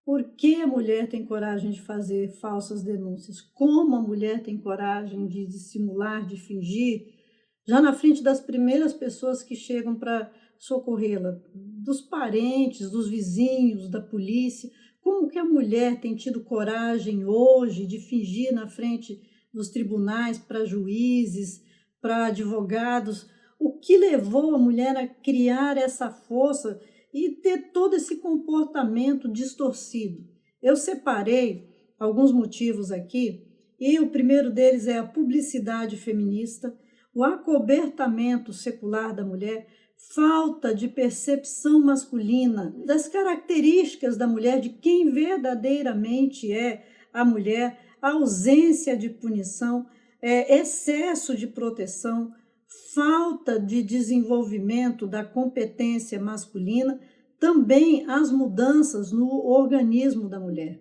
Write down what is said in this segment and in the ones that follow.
Por que a mulher tem coragem de fazer falsas denúncias? Como a mulher tem coragem de dissimular, de fingir, já na frente das primeiras pessoas que chegam para socorrê-la, dos parentes, dos vizinhos, da polícia? Como que a mulher tem tido coragem hoje de fingir na frente dos tribunais para juízes, para advogados? O que levou a mulher a criar essa força e ter todo esse comportamento distorcido? Eu separei alguns motivos aqui, e o primeiro deles é a publicidade feminista, o acobertamento secular da mulher, falta de percepção masculina das características da mulher, de quem verdadeiramente é a mulher, a ausência de punição, excesso de proteção, falta de desenvolvimento da competência masculina, também as mudanças no organismo da mulher.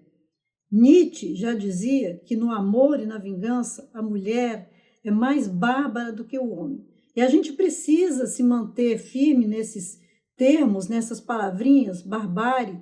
Nietzsche já dizia que no amor e na vingança a mulher é mais bárbara do que o homem. E a gente precisa se manter firme nesses termos, nessas palavrinhas, barbárie,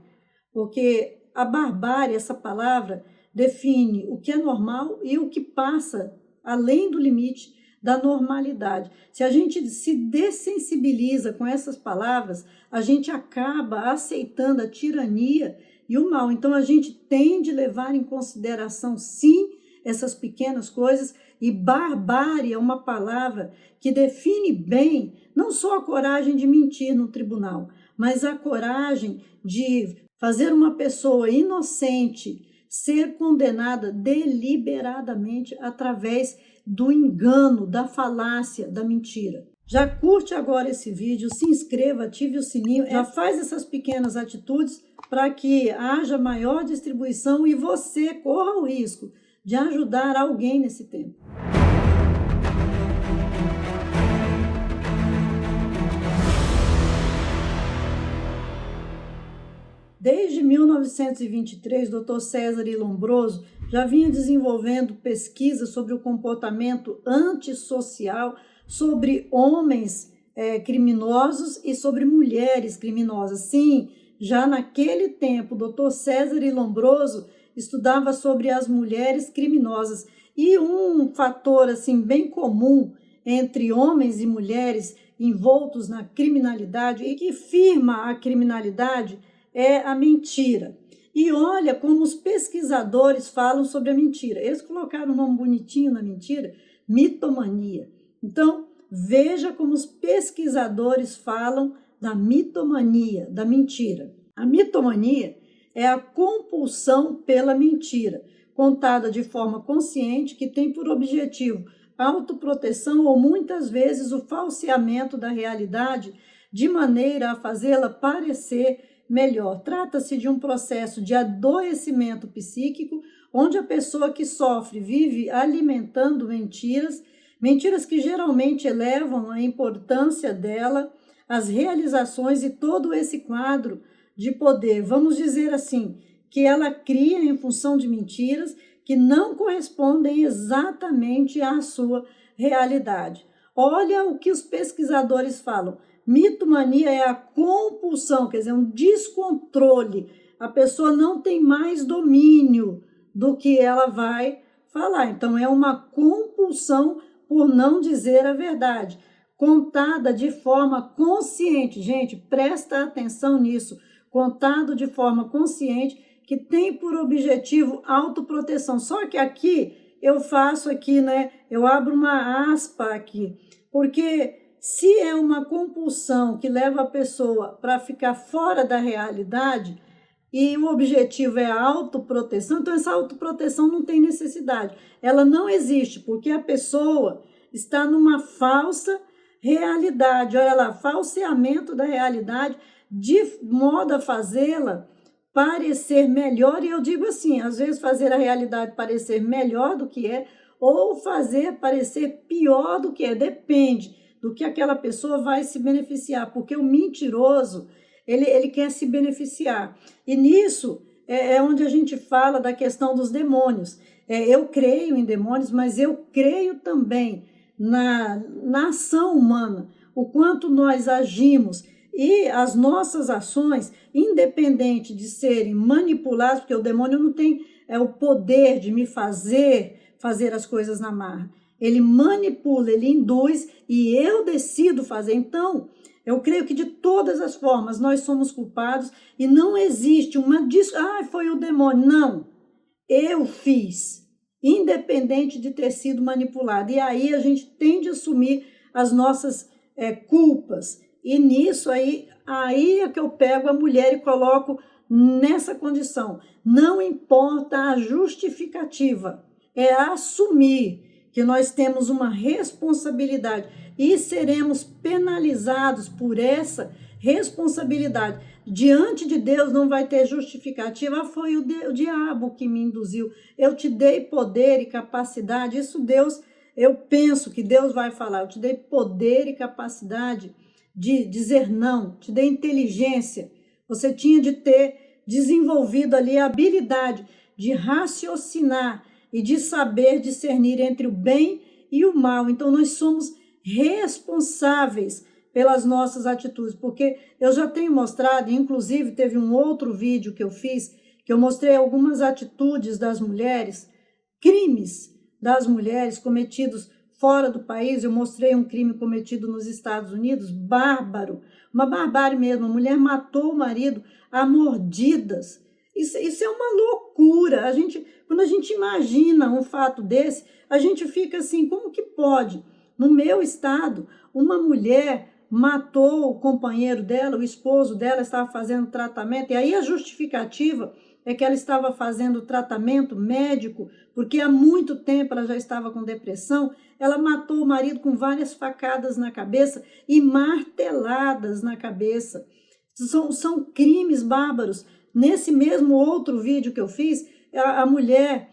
porque a barbárie, essa palavra, define o que é normal e o que passa além do limite da normalidade. Se a gente se dessensibiliza com essas palavras, a gente acaba aceitando a tirania e o mal. Então a gente tem de levar em consideração, sim, essas pequenas coisas, e barbárie é uma palavra que define bem não só a coragem de mentir no tribunal, mas a coragem de fazer uma pessoa inocente ser condenada deliberadamente através do engano, da falácia, da mentira. Já curte agora esse vídeo, se inscreva, ative o sininho, já faz essas pequenas atitudes para que haja maior distribuição e você corra o risco de ajudar alguém nesse tempo. Desde 1923, Dr. César Lombroso já vinha desenvolvendo pesquisas sobre o comportamento antissocial, sobre homens criminosos e sobre mulheres criminosas. Sim, já naquele tempo, Dr. César Lombroso estudava sobre as mulheres criminosas. E um fator assim bem comum entre homens e mulheres envoltos na criminalidade e que firma a criminalidade é a mentira. E olha como os pesquisadores falam sobre a mentira. Eles colocaram um nome bonitinho na mentira, mitomania. Então, veja como os pesquisadores falam da mitomania, da mentira. A mitomania é a compulsão pela mentira, contada de forma consciente, que tem por objetivo autoproteção ou muitas vezes o falseamento da realidade de maneira a fazê-la parecer melhor. Trata-se de um processo de adoecimento psíquico, onde a pessoa que sofre vive alimentando mentiras, mentiras que geralmente elevam a importância dela, as realizações e todo esse quadro de poder, vamos dizer assim, que ela cria em função de mentiras que não correspondem exatamente à sua realidade. Olha o que os pesquisadores falam. Mitomania é a compulsão, quer dizer, um descontrole. A pessoa não tem mais domínio do que ela vai falar. Então, é uma compulsão por não dizer a verdade, contada de forma consciente. Gente, presta atenção nisso. Contado de forma consciente, que tem por objetivo autoproteção. Só que aqui, eu faço aqui, né? Eu abro uma aspa aqui, porque se é uma compulsão que leva a pessoa para ficar fora da realidade e o objetivo é a autoproteção, então essa autoproteção não tem necessidade. Ela não existe, porque a pessoa está numa falsa realidade. Olha lá, falseamento da realidade, de modo a fazê-la parecer melhor. E eu digo assim, às vezes fazer a realidade parecer melhor do que é, ou fazer parecer pior do que é, depende do que aquela pessoa vai se beneficiar, porque o mentiroso, ele quer se beneficiar. E nisso é onde a gente fala da questão dos demônios. Eu creio em demônios, mas eu creio também na ação humana, o quanto nós agimos E as nossas ações, independente de serem manipuladas, porque o demônio não tem o poder de me fazer as coisas na marra. Ele manipula, ele induz e eu decido fazer. Então, eu creio que de todas as formas nós somos culpados e não existe uma foi o demônio. Não, eu fiz, independente de ter sido manipulado. E aí a gente tem de assumir as nossas culpas. E nisso aí é que eu pego a mulher e coloco nessa condição. Não importa a justificativa, é assumir que nós temos uma responsabilidade e seremos penalizados por essa responsabilidade. Diante de Deus não vai ter justificativa. Foi o diabo que me induziu. Eu te dei poder e capacidade. Isso Deus, eu penso que Deus vai falar. Eu te dei poder e capacidade de dizer não. Te dei inteligência. Você tinha de ter desenvolvido ali a habilidade de raciocinar e de saber discernir entre o bem e o mal. Então, nós somos responsáveis pelas nossas atitudes, porque eu já tenho mostrado, inclusive teve um outro vídeo que eu fiz, que eu mostrei algumas atitudes das mulheres, crimes das mulheres cometidos fora do país. Eu mostrei um crime cometido nos Estados Unidos, bárbaro, uma barbárie mesmo. A mulher matou o marido a mordidas. Isso é uma loucura. Quando a gente imagina um fato desse, a gente fica assim, como que pode? No meu estado, uma mulher matou o companheiro dela, o esposo dela estava fazendo tratamento, e aí a justificativa é que ela estava fazendo tratamento médico, porque há muito tempo ela já estava com depressão. Ela matou o marido com várias facadas na cabeça e marteladas na cabeça. São crimes bárbaros. Nesse mesmo outro vídeo que eu fiz, a mulher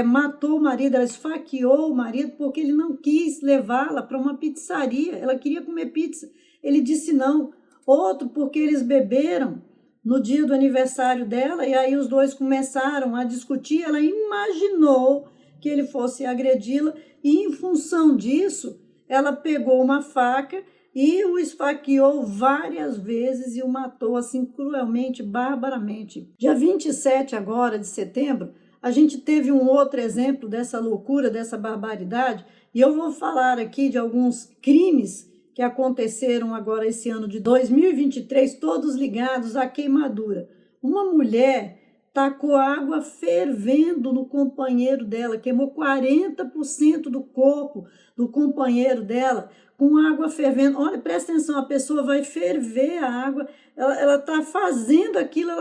matou o marido, ela esfaqueou o marido porque ele não quis levá-la para uma pizzaria. Ela queria comer pizza. Ele disse não. Outro porque eles beberam no dia do aniversário dela e aí os dois começaram a discutir. Ela imaginou que ele fosse agredi-la e, em função disso, ela pegou uma faca e o esfaqueou várias vezes e o matou assim cruelmente, barbaramente. Dia 27 agora de setembro, a gente teve um outro exemplo dessa loucura, dessa barbaridade, e eu vou falar aqui de alguns crimes que aconteceram agora esse ano de 2023, todos ligados à queimadura. Uma mulher tacou água fervendo no companheiro dela, queimou 40% do corpo do companheiro dela com água fervendo. Olha, presta atenção, a pessoa vai ferver a água, ela está fazendo aquilo,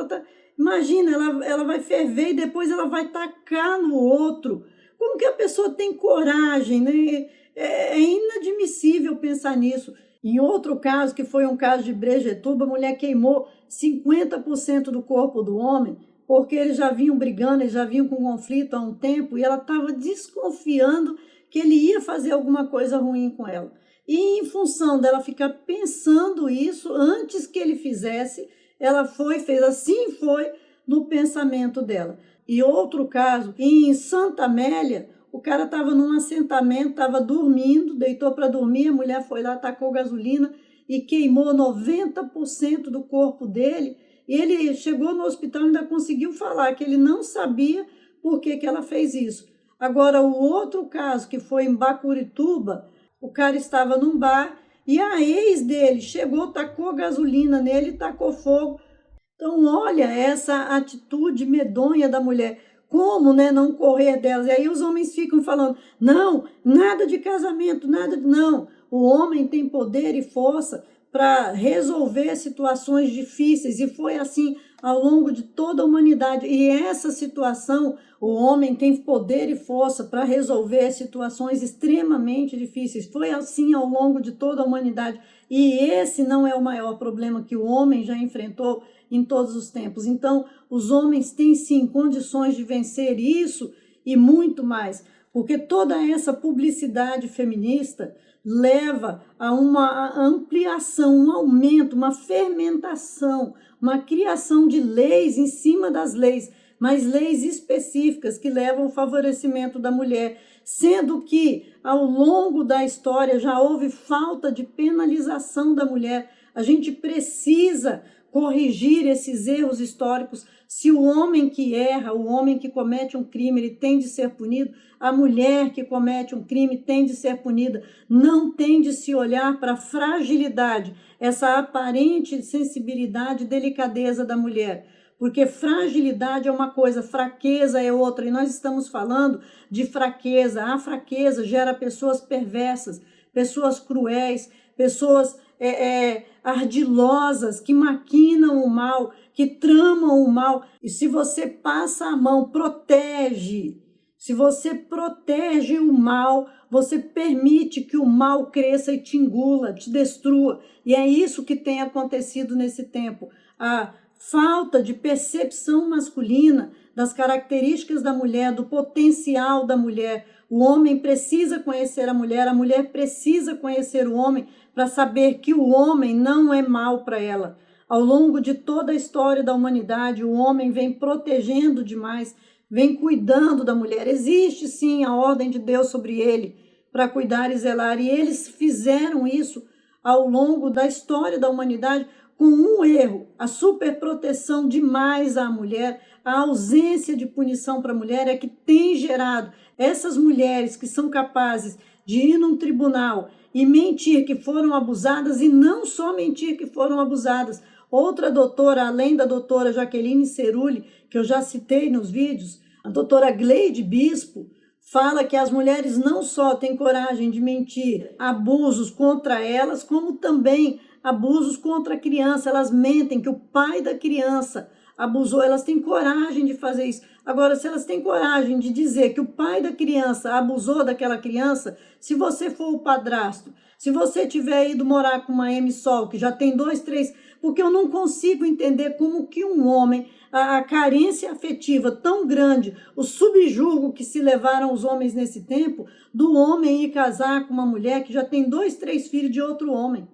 imagina, ela vai ferver e depois ela vai tacar no outro. Como que a pessoa tem coragem, né? É inadmissível pensar nisso. Em outro caso, que foi um caso de Brejetuba, a mulher queimou 50% do corpo do homem, porque eles já vinham brigando, eles já vinham com conflito há um tempo, e ela estava desconfiando que ele ia fazer alguma coisa ruim com ela. E em função dela ficar pensando isso, antes que ele fizesse, ela fez assim, foi no pensamento dela. E outro caso, em Santa Amélia, o cara estava num assentamento, estava dormindo, deitou para dormir, a mulher foi lá, tacou gasolina e queimou 90% do corpo dele. E ele chegou no hospital e ainda conseguiu falar que ele não sabia por que ela fez isso. Agora, o outro caso, que foi em Bacurituba, o cara estava num bar e a ex dele chegou, tacou gasolina nele, tacou fogo. Então, olha essa atitude medonha da mulher. Como, né, não correr delas? E aí os homens ficam falando, não, nada de casamento, nada de... Não, o homem tem poder e força para resolver situações difíceis, e foi assim ao longo de toda a humanidade. E essa situação, o homem tem poder e força para resolver situações extremamente difíceis. Foi assim ao longo de toda a humanidade. E esse não é o maior problema que o homem já enfrentou em todos os tempos. Então, os homens têm sim condições de vencer isso e muito mais, porque toda essa publicidade feminista leva a uma ampliação, um aumento, uma fermentação, uma criação de leis em cima das leis, mas leis específicas que levam ao favorecimento da mulher, sendo que ao longo da história já houve falta de penalização da mulher. A gente precisa corrigir esses erros históricos. Se o homem que erra, o homem que comete um crime, ele tem de ser punido, a mulher que comete um crime tem de ser punida. Não tem de se olhar para a fragilidade, essa aparente sensibilidade e delicadeza da mulher. Porque fragilidade é uma coisa, fraqueza é outra. E nós estamos falando de fraqueza. A fraqueza gera pessoas perversas, pessoas cruéis, pessoas ardilosas, que maquinam o mal, que tramam o mal. E se você passa a mão, protege. Se você protege o mal, você permite que o mal cresça e te engula, te destrua. E é isso que tem acontecido nesse tempo. A falta de percepção masculina das características da mulher, do potencial da mulher. O homem precisa conhecer a mulher precisa conhecer o homem para saber que o homem não é mal para ela. Ao longo de toda a história da humanidade, o homem vem protegendo demais, vem cuidando da mulher. Existe sim a ordem de Deus sobre ele para cuidar e zelar, e eles fizeram isso ao longo da história da humanidade com um erro: a superproteção demais à mulher, a ausência de punição para a mulher é que tem gerado essas mulheres que são capazes de ir num tribunal e mentir que foram abusadas, e não só mentir que foram abusadas. Outra doutora, além da doutora Jaqueline Cerulli, que eu já citei nos vídeos, a doutora Gleide Bispo, fala que as mulheres não só têm coragem de mentir abusos contra elas, como também abusos contra a criança. Elas mentem que o pai da criança abusou, elas têm coragem de fazer isso. Agora, se elas têm coragem de dizer que o pai da criança abusou daquela criança, se você for o padrasto, se você tiver ido morar com uma M-Sol, que já tem 2, 3... Porque eu não consigo entender como que um homem, a carência afetiva tão grande, o subjugo que se levaram os homens nesse tempo, do homem ir casar com uma mulher que já tem 2, 3 filhos de outro homem.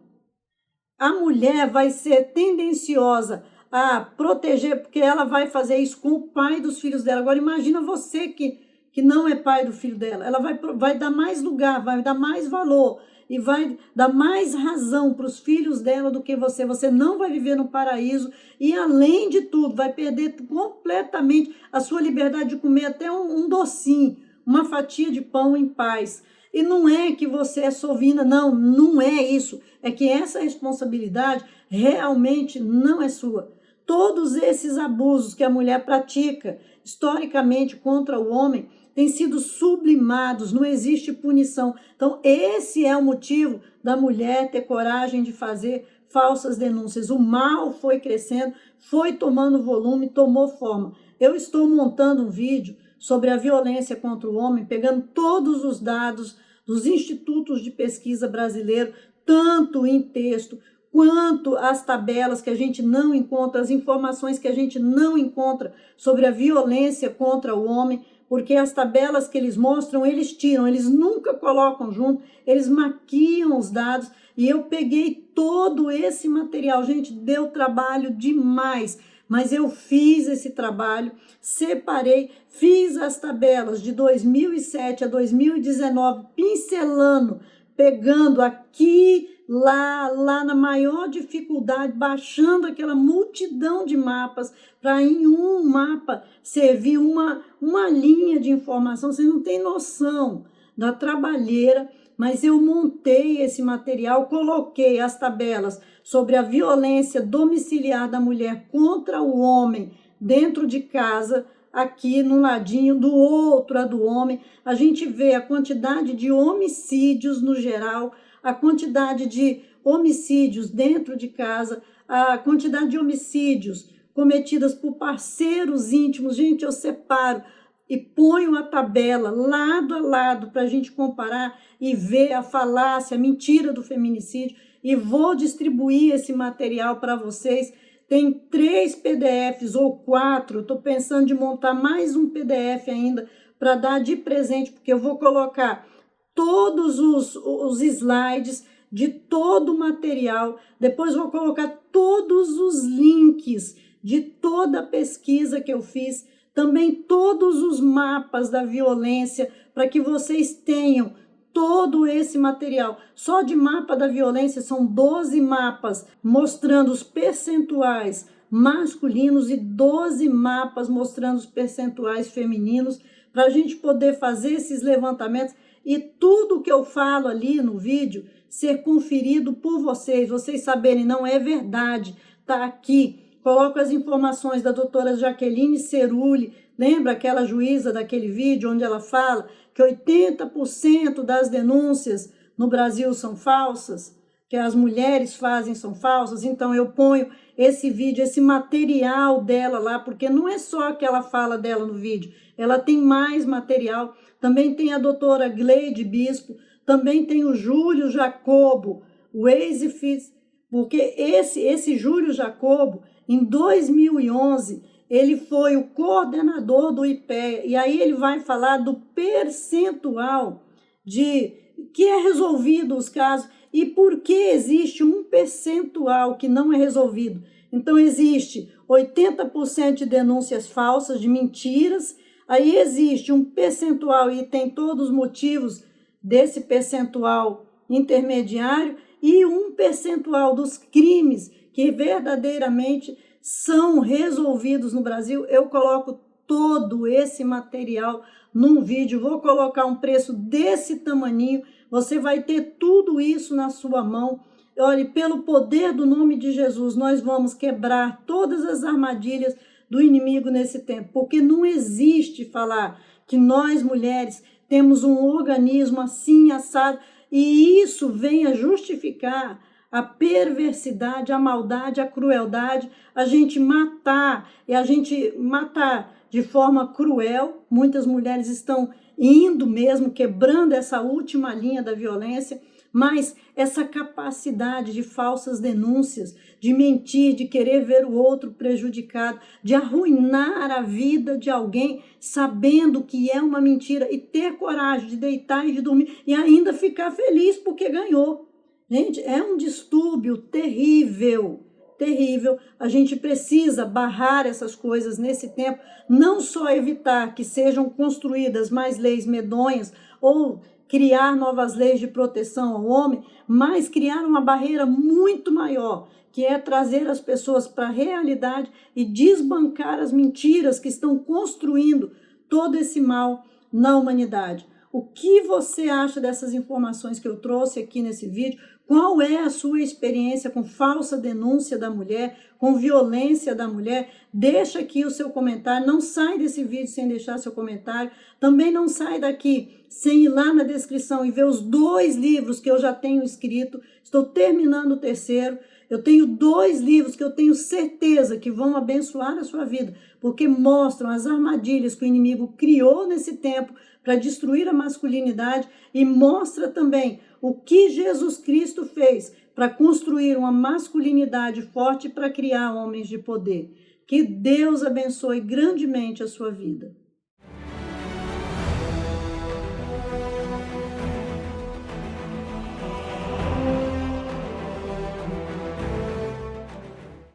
A mulher vai ser tendenciosa a proteger, porque ela vai fazer isso com o pai dos filhos dela. Agora, imagina você que não é pai do filho dela. Ela vai dar mais lugar, vai dar mais valor e vai dar mais razão para os filhos dela do que você. Você não vai viver no paraíso e, além de tudo, vai perder completamente a sua liberdade de comer até um docinho, uma fatia de pão em paz. E não é que você é sovina, não é isso. É que essa responsabilidade realmente não é sua. Todos esses abusos que a mulher pratica historicamente contra o homem têm sido sublimados, não existe punição. Então, esse é o motivo da mulher ter coragem de fazer falsas denúncias. O mal foi crescendo, foi tomando volume, tomou forma. Eu estou montando um vídeo sobre a violência contra o homem, pegando todos os dados dos institutos de pesquisa brasileiros, tanto em texto, quanto as tabelas que a gente não encontra, as informações que a gente não encontra sobre a violência contra o homem, porque as tabelas que eles mostram, eles tiram, eles nunca colocam junto, eles maquiam os dados, e eu peguei todo esse material. Gente, deu trabalho demais, mas eu fiz esse trabalho, separei, fiz as tabelas de 2007 a 2019, pincelando, pegando aqui, lá na maior dificuldade, baixando aquela multidão de mapas, para em um mapa servir uma linha de informação. Você não tem noção da trabalheira, mas eu montei esse material, coloquei as tabelas sobre a violência domiciliar da mulher contra o homem dentro de casa. Aqui no ladinho do outro, a do homem, a gente vê a quantidade de homicídios no geral, a quantidade de homicídios dentro de casa, a quantidade de homicídios cometidas por parceiros íntimos. Gente, eu separo e ponho a tabela lado a lado para a gente comparar e ver a falácia, a mentira do feminicídio, e vou distribuir esse material para vocês. Tem 3 PDFs ou 4, estou pensando de montar mais um PDF ainda para dar de presente, porque eu vou colocar todos os slides de todo o material, depois vou colocar todos os links de toda a pesquisa que eu fiz, também todos os mapas da violência, para que vocês tenham todo esse material. Só de mapa da violência são 12 mapas mostrando os percentuais masculinos e 12 mapas mostrando os percentuais femininos, para a gente poder fazer esses levantamentos e tudo que eu falo ali no vídeo ser conferido por vocês saberem, não é verdade, tá aqui. Coloco as informações da doutora Jaqueline Cerulli, lembra aquela juíza daquele vídeo onde ela fala que 80% das denúncias no Brasil são falsas, que as mulheres fazem são falsas? Então eu ponho esse vídeo, esse material dela lá, porque não é só aquela fala dela no vídeo, ela tem mais material. Também tem a doutora Gleide Bispo, também tem o Júlio Jacobo, o ex-FIS, porque esse Júlio Jacobo, em 2011, ele foi o coordenador do IPEA, e aí ele vai falar do percentual de que é resolvido os casos e por que existe um percentual que não é resolvido. Então, existe 80% de denúncias falsas, de mentiras, aí existe um percentual, e tem todos os motivos desse percentual intermediário, e um percentual dos crimes que verdadeiramente são resolvidos no Brasil. Eu coloco todo esse material num vídeo, vou colocar um preço desse tamaninho, você vai ter tudo isso na sua mão. Olhe, pelo poder do nome de Jesus, nós vamos quebrar todas as armadilhas do inimigo nesse tempo, porque não existe falar que nós mulheres temos um organismo assim assado, e isso vem a justificar a perversidade, a maldade, a crueldade, a gente matar, e a gente matar de forma cruel. Muitas mulheres estão indo mesmo, quebrando essa última linha da violência, mas essa capacidade de falsas denúncias, de mentir, de querer ver o outro prejudicado, de arruinar a vida de alguém sabendo que é uma mentira e ter coragem de deitar e de dormir e ainda ficar feliz porque ganhou. Gente, é um distúrbio terrível, terrível. A gente precisa barrar essas coisas nesse tempo, não só evitar que sejam construídas mais leis medonhas ou criar novas leis de proteção ao homem, mas criar uma barreira muito maior, que é trazer as pessoas para a realidade e desbancar as mentiras que estão construindo todo esse mal na humanidade. O que você acha dessas informações que eu trouxe aqui nesse vídeo? Qual é a sua experiência com falsa denúncia da mulher, com violência da mulher? Deixa aqui o seu comentário, não sai desse vídeo sem deixar seu comentário. Também não sai daqui sem ir lá na descrição e ver os 2 livros que eu já tenho escrito. Estou terminando o 3º. Eu tenho 2 livros que eu tenho certeza que vão abençoar a sua vida, porque mostram as armadilhas que o inimigo criou nesse tempo para destruir a masculinidade, e mostra também o que Jesus Cristo fez para construir uma masculinidade forte para criar homens de poder. Que Deus abençoe grandemente a sua vida.